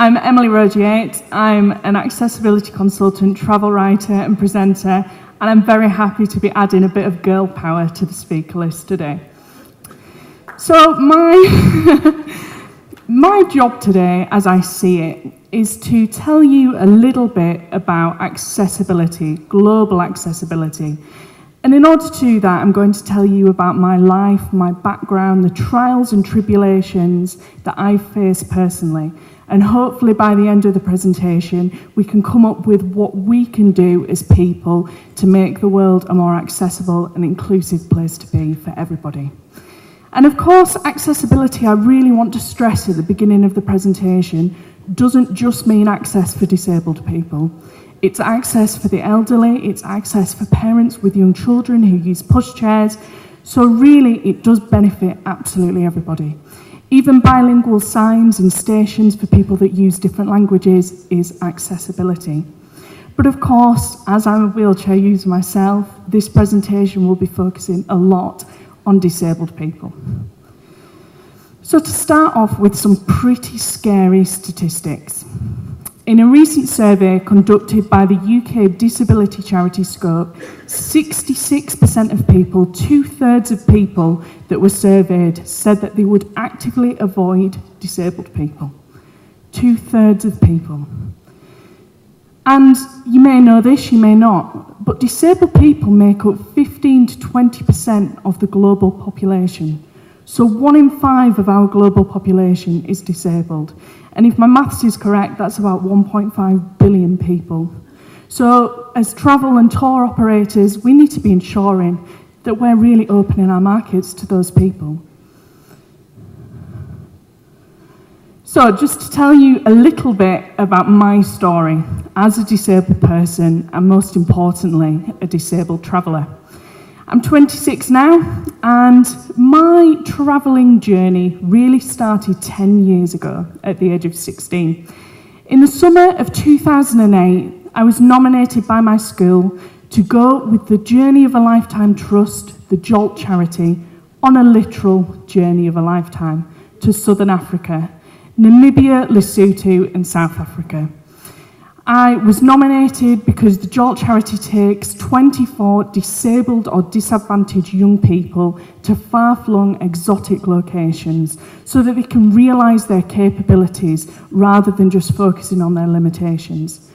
I'm Emily Rose Yates. I'm an accessibility consultant, travel writer and presenter, and I'm very happy to be adding a bit of girl power to the speaker list today. So my job today, as I see it, is to tell you a little bit about accessibility, global accessibility. And in order to do that, I'm going to tell you about my life, my background, the trials and tribulations that I've faced personally. And hopefully by the end of the presentation, we can come up with what we can do as people to make the world a more accessible and inclusive place to be for everybody. And of course, accessibility, I really want to stress at the beginning of the presentation, doesn't just mean access for disabled people. It's access for the elderly, it's access for parents with young children who use pushchairs. So really, it does benefit absolutely everybody. Even bilingual signs and stations for people that use different languages is accessibility. But of course, as I'm a wheelchair user myself, this presentation will be focusing a lot on disabled people. So to start off with some pretty scary statistics. In a recent survey conducted by the UK disability charity Scope, 66% of people, 2/3 of people that were surveyed, said that they would actively avoid disabled people. 2/3 of people. And you may know this, you may not, but disabled people make up 15 to 20% of the global population. So 1 in 5 of our global population is disabled. And if my maths is correct, that's about 1.5 billion people. So as travel and tour operators, we need to be ensuring that we're really opening our markets to those people. So just to tell you a little bit about my story as a disabled person, and most importantly, a disabled traveller. I'm 26 now, and my travelling journey really started 10 years ago at the age of 16. In the summer of 2008, I was nominated by my school to go with the Journey of a Lifetime Trust, the JOLT charity, on a literal journey of a lifetime to Southern Africa, Namibia, Lesotho, and South Africa. I was nominated because the JOLT charity takes 24 disabled or disadvantaged young people to far-flung exotic locations so that they can realise their capabilities rather than just focusing on their limitations.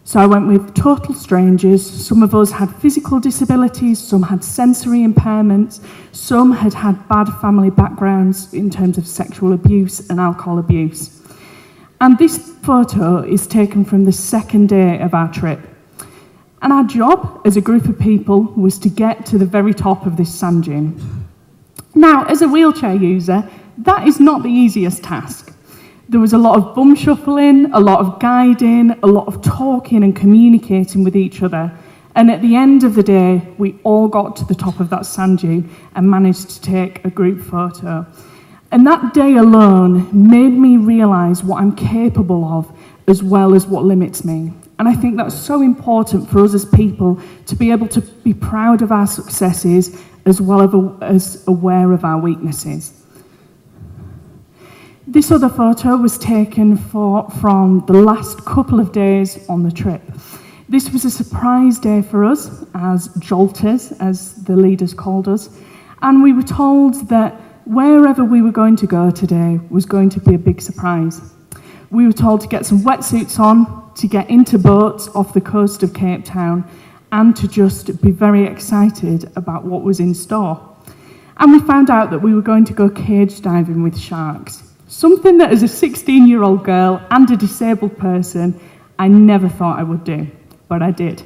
So I went with total strangers. Some of us had physical disabilities, some had sensory impairments, some had had bad family backgrounds in terms of sexual abuse and alcohol abuse. And this photo is taken from the second day of our trip. And our job as a group of people was to get to the very top of this sand dune. Now, as a wheelchair user, that is not the easiest task. There was a lot of bum shuffling, a lot of guiding, a lot of talking and communicating with each other. And at the end of the day, we all got to the top of that sand dune and managed to take a group photo. And that day alone made me realise what I'm capable of as well as what limits me. And I think that's so important for us as people to be able to be proud of our successes as well as aware of our weaknesses. This other photo was taken from the last couple of days on the trip. This was a surprise day for us as jolters, as the leaders called us, and we were told that wherever we were going to go today was going to be a big surprise. We were told to get some wetsuits on, to get into boats off the coast of Cape Town, and to just be very excited about what was in store. And we found out that we were going to go cage diving with sharks. Something that as a 16-year-old girl and a disabled person, I never thought I would do, but I did.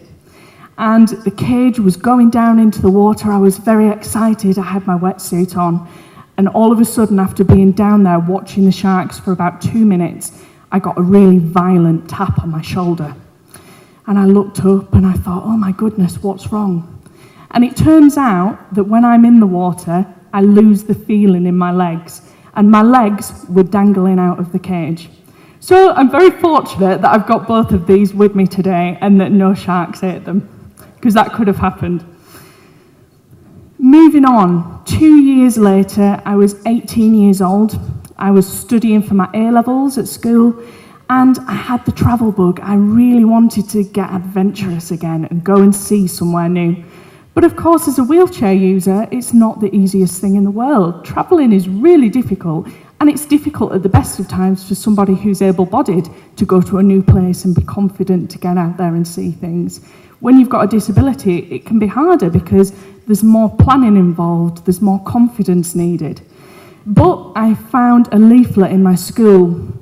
And the cage was going down into the water. I was very excited. I had my wetsuit on. And all of a sudden, after being down there watching the sharks for about 2 minutes, I got a really violent tap on my shoulder. And I looked up and I thought, oh my goodness, what's wrong? And it turns out that when I'm in the water, I lose the feeling in my legs. And my legs were dangling out of the cage. So I'm very fortunate that I've got both of these with me today and that no sharks ate them, because that could have happened. Moving on, 2 years later, I was 18 years old. I was studying for my A-levels at school, And I had the travel bug. I really wanted to get adventurous again and go and see somewhere new. But of course, as a wheelchair user, it's not the easiest thing in the world. Travelling is really difficult, and it's difficult at the best of times for somebody who's able-bodied to go to a new place and be confident to get out there and see things. When you've got a disability, it can be harder because there's more planning involved, there's more confidence needed. But I found a leaflet in my school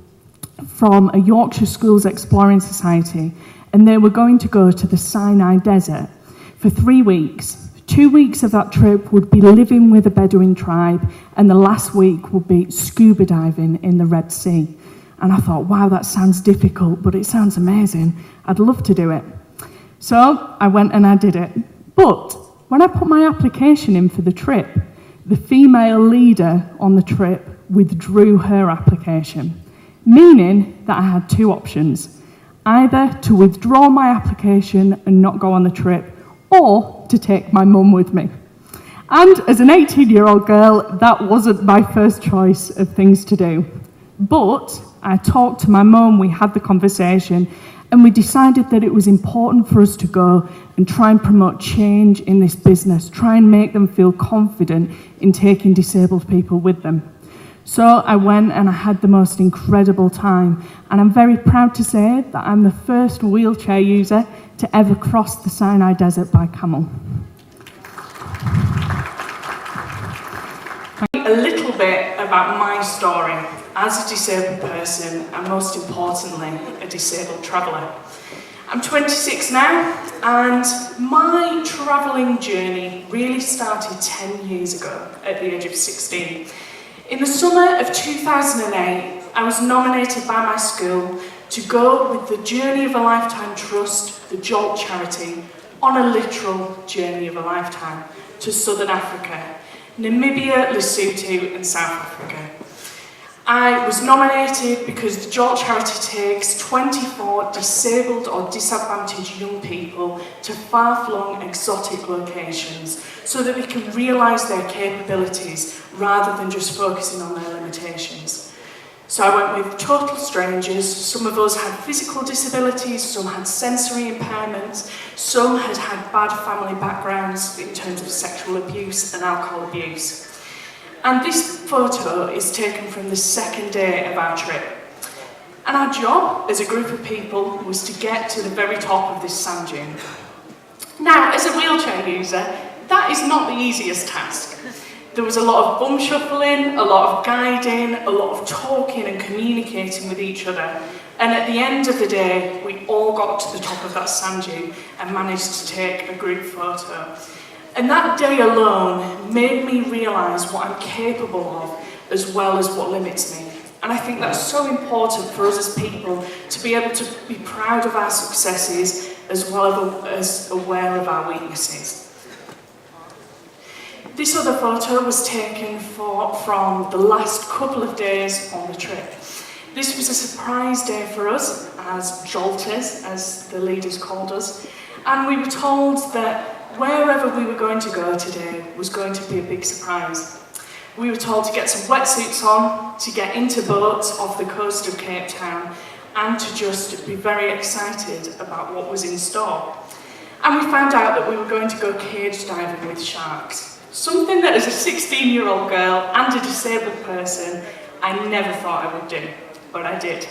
from a Yorkshire Schools Exploring Society, and they were going to go to the Sinai Desert for 3 weeks. 2 weeks of that trip would be living with a Bedouin tribe, and the last week would be scuba diving in the Red Sea. And I thought, wow, that sounds difficult, but it sounds amazing. I'd love to do it. So I went and I did it. But when I put my application in for the trip, the female leader on the trip withdrew her application, meaning that I had two options: either to withdraw my application and not go on the trip, or to take my mum with me. And as an 18-year-old girl, that wasn't my first choice of things to do. But I talked to my mum, we had the conversation, and we decided that it was important for us to go and try and promote change in this business, try and make them feel confident in taking disabled people with them. So I went and I had the most incredible time, and I'm very proud to say that I'm the first wheelchair user to ever cross the Sinai Desert by camel. A little bit about my story as a disabled person, and most importantly, a disabled traveller. I'm 26 now, and my travelling journey really started 10 years ago at the age of 16. In the summer of 2008, I was nominated by my school to go with the Journey of a Lifetime Trust, the Jolt charity, on a literal journey of a lifetime to Southern Africa, Namibia, Lesotho and South Africa. I was nominated because the Jolt charity takes 24 disabled or disadvantaged young people to far-flung exotic locations so that they can realise their capabilities rather than just focusing on their limitations. So I went with total strangers. Some of us had physical disabilities, some had sensory impairments, some had had bad family backgrounds in terms of sexual abuse and alcohol abuse. And this photo is taken from the second day of our trip. And our job as a group of people was to get to the very top of this sand dune. Now, as a wheelchair user, that is not the easiest task. There was a lot of bum shuffling, a lot of guiding, a lot of talking and communicating with each other. And at the end of the day, we all got to the top of that sand dune and managed to take a group photo. And that day alone made me realise what I'm capable of as well as what limits me. And I think that's so important for us as people to be able to be proud of our successes as well as aware of our weaknesses. This other photo was taken from the last couple of days on the trip. This was a surprise day for us as Jolters, as the leaders called us, and we were told that wherever we were going to go today was going to be a big surprise. We were told to get some wetsuits on, to get into boats off the coast of Cape Town, and to just be very excited about what was in store. And we found out that we were going to go cage diving with sharks. Something that as a 16-year-old girl and a disabled person, I never thought I would do, but I did.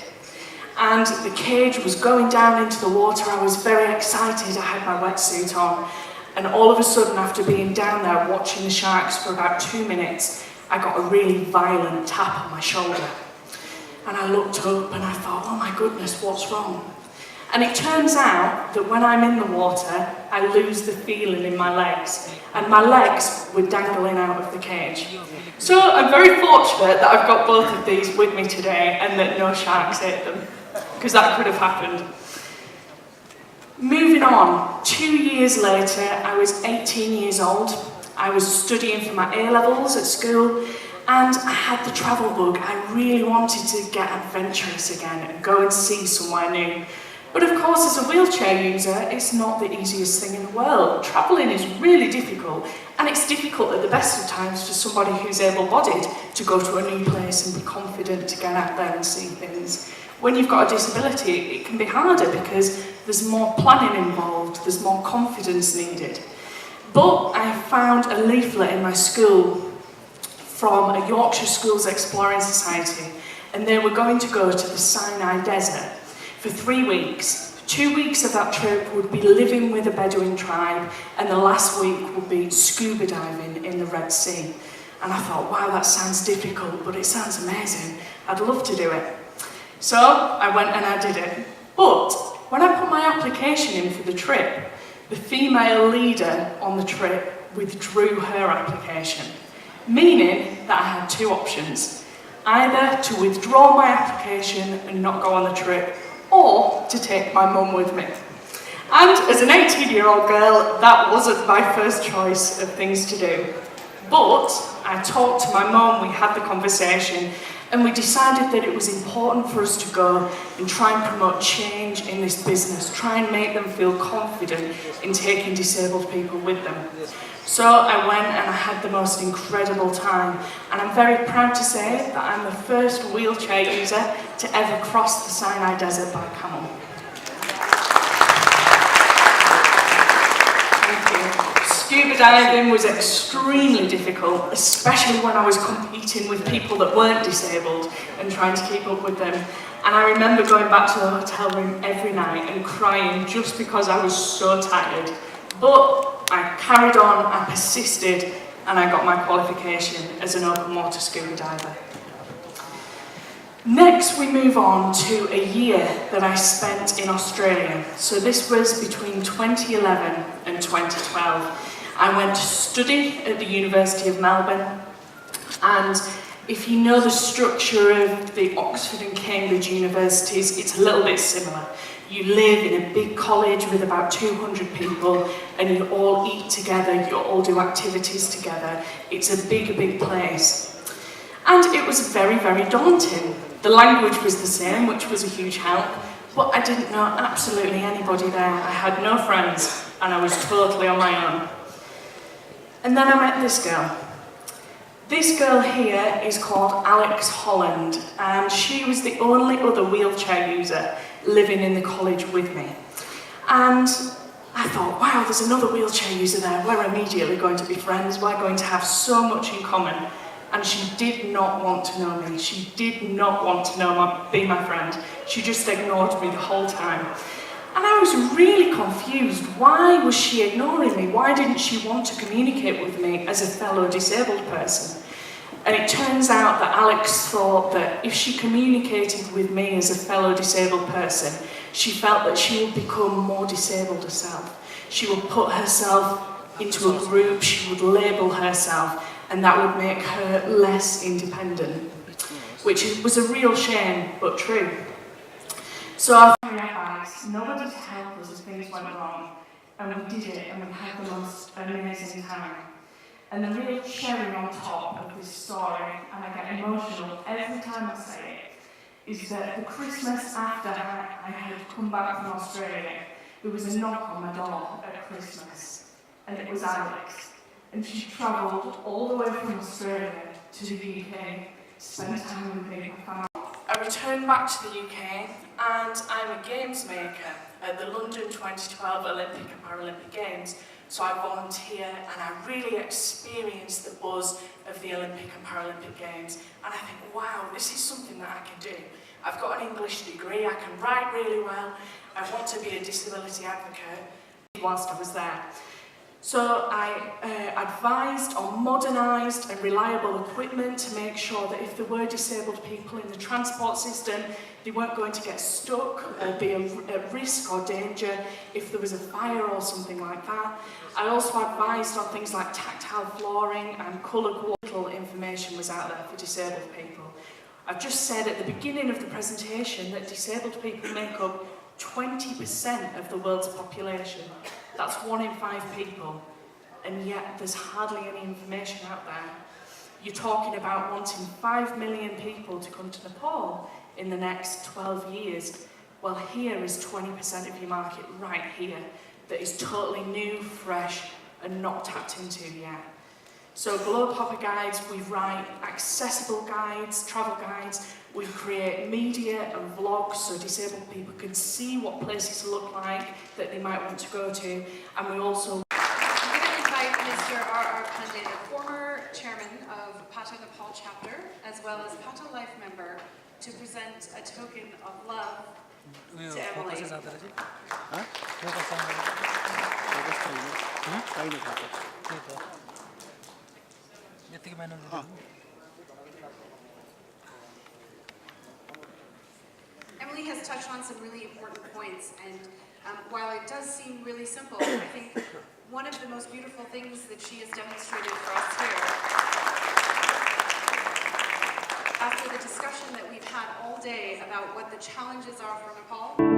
And the cage was going down into the water. I was very excited. I had my wetsuit on. And all of a sudden, after being down there watching the sharks for about 2 minutes, I got a really violent tap on my shoulder. And I looked up and I thought, oh my goodness, what's wrong? And it turns out that when I'm in the water, I lose the feeling in my legs. And my legs were dangling out of the cage. So I'm very fortunate that I've got both of these with me today and that no sharks ate them, because that could have happened. Moving on, 2 years later, I was 18 years old. I was studying for my A-levels at school, and I had the travel bug. I really wanted to get adventurous again and go and see somewhere new. But of course, as a wheelchair user, it's not the easiest thing in the world. Travelling is really difficult, and it's difficult at the best of times for somebody who's able-bodied to go to a new place and be confident to get out there and see things. When you've got a disability, it can be harder because there's more planning involved, there's more confidence needed. But I found a leaflet in my school from a Yorkshire Schools Exploring Society, and they were going to go to the Sinai Desert for 3 weeks. 2 weeks of that trip would be living with a Bedouin tribe, and the last week would be scuba diving in the Red Sea. And I thought, wow, that sounds difficult, but it sounds amazing. I'd love to do it. So I went and I did it. But when I put my application in for the trip, the female leader on the trip withdrew her application, meaning that I had 2 options. Either to withdraw my application and not go on the trip, or to take my mum with me. And as an 18-year-old girl, that wasn't my first choice of things to do. But I talked to my mum, we had the conversation, and we decided that it was important for us to go and try and promote change in this business, try and make them feel confident in taking disabled people with them. So I went and I had the most incredible time, and I'm very proud to say that I'm the first wheelchair user to ever cross the Sinai Desert by camel. Thank you. Scuba diving was extremely difficult, especially when I was competing with people that weren't disabled and trying to keep up with them. And I remember going back to the hotel room every night and crying just because I was so tired. But I carried on, I persisted, and I got my qualification as an open water scuba diver. Next, we move on to a year that I spent in Australia. So this was between 2011 and 2012. I went to study at the University of Melbourne, and if you know the structure of the Oxford and Cambridge universities, it's a little bit similar. You live in a big college with about 200 people, and you all eat together, you all do activities together. It's a big, big place. And it was very, very daunting. The language was the same, which was a huge help, but I didn't know absolutely anybody there. I had no friends, and I was totally on my own. And then I met this girl. This girl here is called Alex Holland, and she was the only other wheelchair user living in the college with me. And I thought, wow, there's another wheelchair user there. We're immediately going to be friends. We're going to have so much in common. And she did not want to know me. She did not want to be my friend. She just ignored me the whole time. And I was really confused. Why was she ignoring me? Why didn't she want to communicate with me as a fellow disabled person? And it turns out that Alex thought that if she communicated with me as a fellow disabled person, she felt that she would become more disabled herself. She would put herself into a group, she would label herself, and that would make her less independent, which was a real shame, but true. So I realised nobody to help us as things went wrong, and we did it, and we had the most amazing time. And the real cherry on top of this story, and I get emotional every time I say it, is that the Christmas after I had come back from Australia, there was a knock on my door at Christmas, and it was Alex. And she travelled all the way from Australia to the UK to spend time with me. I returned back to the UK, and I'm a games maker at the London 2012 Olympic and Paralympic Games. So I volunteer, and I really experience the buzz of the Olympic and Paralympic Games. And I think, wow, this is something that I can do. I've got an English degree, I can write really well, I want to be a disability advocate whilst I was there. So I advised on modernised and reliable equipment to make sure that if there were disabled people in the transport system, they weren't going to get stuck or be at risk or danger if there was a fire or something like that. I also advised on things like tactile flooring and colour coordinate information was out there for disabled people. I've just said at the beginning of the presentation that disabled people make up 20% of the world's population. That's 1 in 5 people, and yet there's hardly any information out there. You're talking about wanting 5 million people to come to Nepal in the next 12 years. Well, here is 20% of your market right here that is totally new, fresh, and not tapped into yet. So Globe Hopper Guides, we write accessible guides, travel guides, we create media and vlogs so disabled people can see what places look like that they might want to go to, and we also... I'm going to invite Mr. R.R. Pandey, the former chairman of Pata Nepal chapter, as well as Pata Life member, to present a token of love to Emily. Emily has touched on some really important points, and while it does seem really simple, I think one of the most beautiful things that she has demonstrated for us here, after the discussion that we've had all day about what the challenges are for Nepal,